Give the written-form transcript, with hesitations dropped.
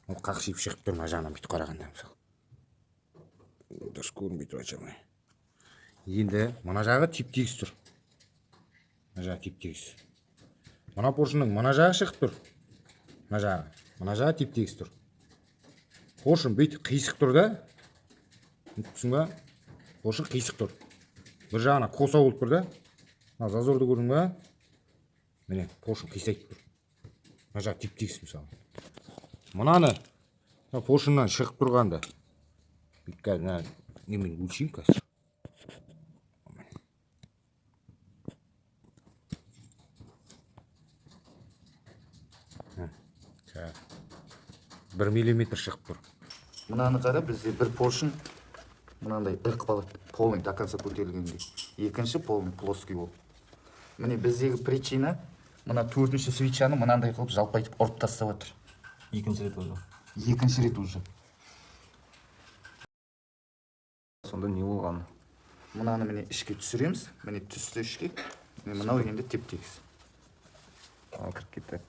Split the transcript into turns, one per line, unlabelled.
Ол қақшиып шығып тұр мына жағынан бүйтіп қарағанда мысалы. Дұрыс көрінбей тұр açamай. Енді мына жағы теп-тегіс тұр. Мына жағы теп-тегіс. Мына поршынның мына жағы шығып тұр. Мына жағы теп-тегіс тұр. Поршын бүйтіп қисық тұр да. Түсің ба? Поршын қисық тұр. Бір жағына қоса болып тұр да. Мына зазорды көрдің ба? Міне, поршын қисайып тұр. Мына жағы теп-тегіс мысалы. Мынаны поршыннан шығып тұрғанда қазір немен өлшеймін қазір. Бір миллиметр шығып тұр.
Мынаны қара, бізде бір поршын мынандай ықпалы полный до конца көтерілгенде. Екінші полный плоский болып. Міне біздегі причина мына төртінші свечаны мынандай қылып жалпайтып ұрып тастап отыр.
Екінші рет уже.
Екінші рет уже.
Сонда не болған?
Мынаны міне ішке түсіреміз. Міне түсті ішке. Мынау енді теп-тегіс.
Кіріп кетті.